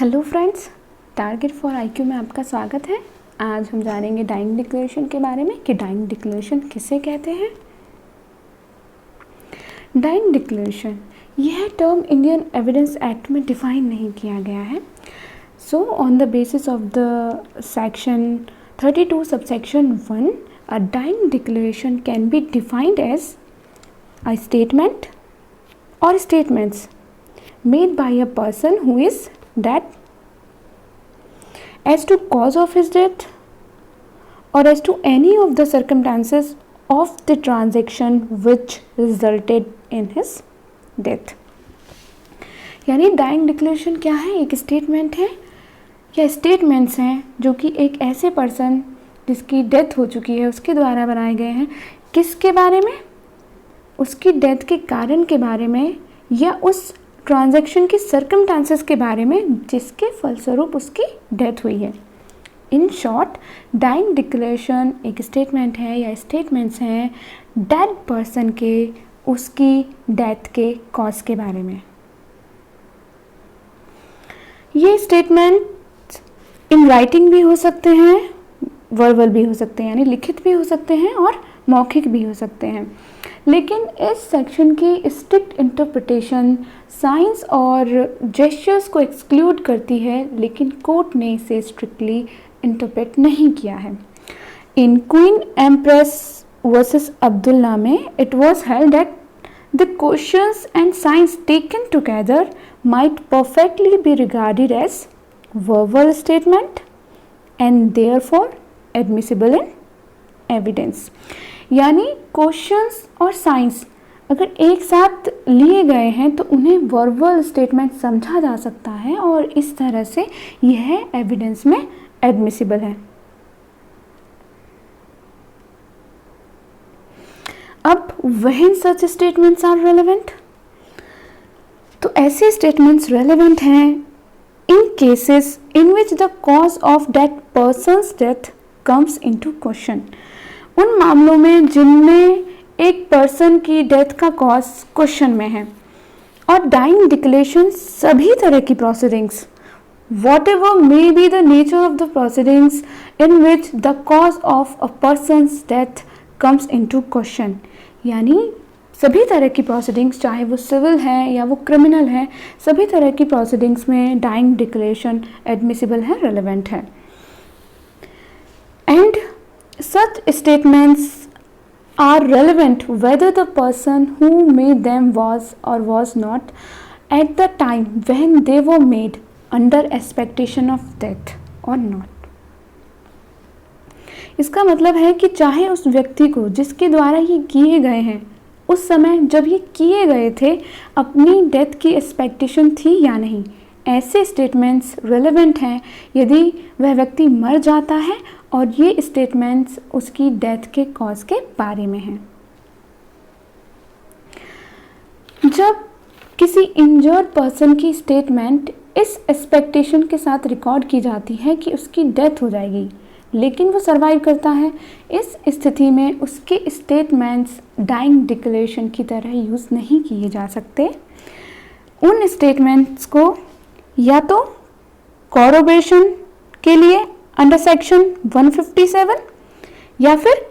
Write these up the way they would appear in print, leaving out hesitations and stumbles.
Hello friends, target for IQ में आपका स्वागत है। आज हम जानेंगे डाइंग डिक्लेरेशन के बारे में कि डाइंग डिक्लेरेशन किसे कहते हैं। डाइंग डिक्लेरेशन यह टर्म इंडियन एविडेंस एक्ट में डिफाइन नहीं किया गया है। So on the basis of the section 32 subsection 1 a dying declaration can be defined as a statement और statements made by a person who is dead as to cause of his death or as to any of the circumstances of the transaction which resulted in his death। यानी dying declaration क्या है? एक statement है या statements हैं जो कि एक ऐसे पर्सन जिसकी डेथ हो चुकी है उसके द्वारा बनाए गए हैं। किसके बारे में? उसकी डेथ के कारण के बारे में या उस ट्रांजैक्शन की सर्कमस्टांसेस के बारे में जिसके फलस्वरूप उसकी डेथ हुई है। इन शॉर्ट, डाइंग डिक्लेरेशन एक स्टेटमेंट है या स्टेटमेंट्स हैं डेड पर्सन के उसकी डेथ के कॉज के बारे में। ये स्टेटमेंट इन राइटिंग भी हो सकते हैं, वर्बल भी हो सकते हैं यानी लिखित भी हो सकते हैं और मौखिक भी हो सकते हैं। लेकिन इस सेक्शन की स्ट्रिक्ट इंटरप्रिटेशन साइंस और जेस्चर्स को एक्सक्लूड करती है, लेकिन कोर्ट ने इसे स्ट्रिक्टली इंटरप्रेट नहीं किया है। In Queen Empress versus Abdullah में it was held that the questions and signs taken together might perfectly be regarded as verbal statement and therefore admissible in evidence. यानी क्वेश्चंस और साइंस अगर एक साथ लिए गए हैं तो उन्हें वर्बल स्टेटमेंट समझा जा सकता है और इस तरह से यह एविडेंस में एडमिसिबल है। अब when such statements are relevant, तो ऐसे स्टेटमेंट्स रेलेवेंट हैं in cases in which the cause of that person's death comes into question. उन मामलों में जिनमें एक पर्सन की डेथ का कॉज क्वेश्चन में है। और डाइंग डिक्लेरेशन सभी तरह की proceedings whatever may be the nature of the proceedings in which the cause of a person's death comes into question, यानी सभी तरह की प्रोसीडिंग्स चाहे वो सिविल है या वो क्रिमिनल है, सभी तरह की प्रोसीडिंग्स में डाइंग डिक्लेरेशन एडमिसिबल है, रेलेवेंट है। And such statements are relevant whether the person who made them was or was not at the time when they were made under expectation of death or not। इसका मतलब है कि चाहे उस व्यक्ति को जिसके द्वारा ये किए गए हैं उस समय जब ये किए गए थे अपनी डेथ की एक्सपेक्टेशन थी या नहीं, ऐसे स्टेटमेंट्स रेलेवेंट हैं यदि वह व्यक्ति मर जाता है और ये स्टेटमेंट्स उसकी डेथ के कॉज के बारे में हैं। जब किसी इंजर्ड पर्सन की स्टेटमेंट इस एक्सपेक्टेशन के साथ रिकॉर्ड की जाती है कि उसकी डेथ हो जाएगी लेकिन वो सरवाइव करता है, इस स्थिति में उसके स्टेटमेंट्स डाइंग डिक्लेरेशन की तरह यूज़ नहीं किए जा सकते। उन स्टेटमेंट्स को या तो कॉरोबोरेशन के लिए अंडर सेक्शन 157 या फिर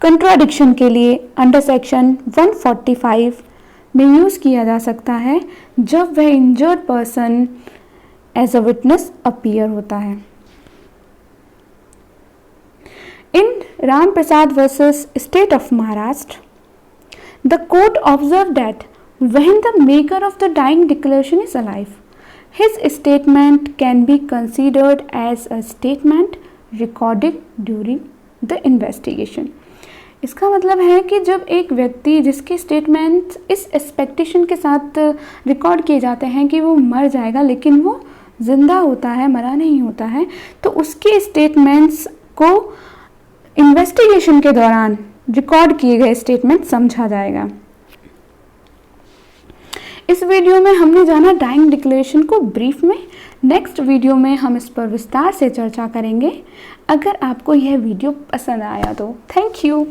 कंट्राडिक्शन के लिए अंडर सेक्शन 145 में यूज़ किया जा सकता है जब वह injured person as a witness appear होता है। In Ram Prasad versus state of Maharashtra, the court observe that when the maker of the dying declaration is alive, his statement can be considered as a statement recorded during the investigation। इसका मतलब है कि जब एक व्यक्ति जिसके स्टेटमेंट इस एक्सपेक्टेशन के साथ रिकॉर्ड किए जाते हैं कि वो मर जाएगा लेकिन वो जिंदा होता है, मरा नहीं होता है, तो उसके स्टेटमेंट्स को इन्वेस्टिगेशन के दौरान रिकॉर्ड किए गए स्टेटमेंट समझा जाएगा। इस वीडियो में हमने जाना डाइंग डिक्लेरेशन को ब्रीफ में। नेक्स्ट वीडियो में हम इस पर विस्तार से चर्चा करेंगे। अगर आपको यह वीडियो पसंद आया तो थैंक यू।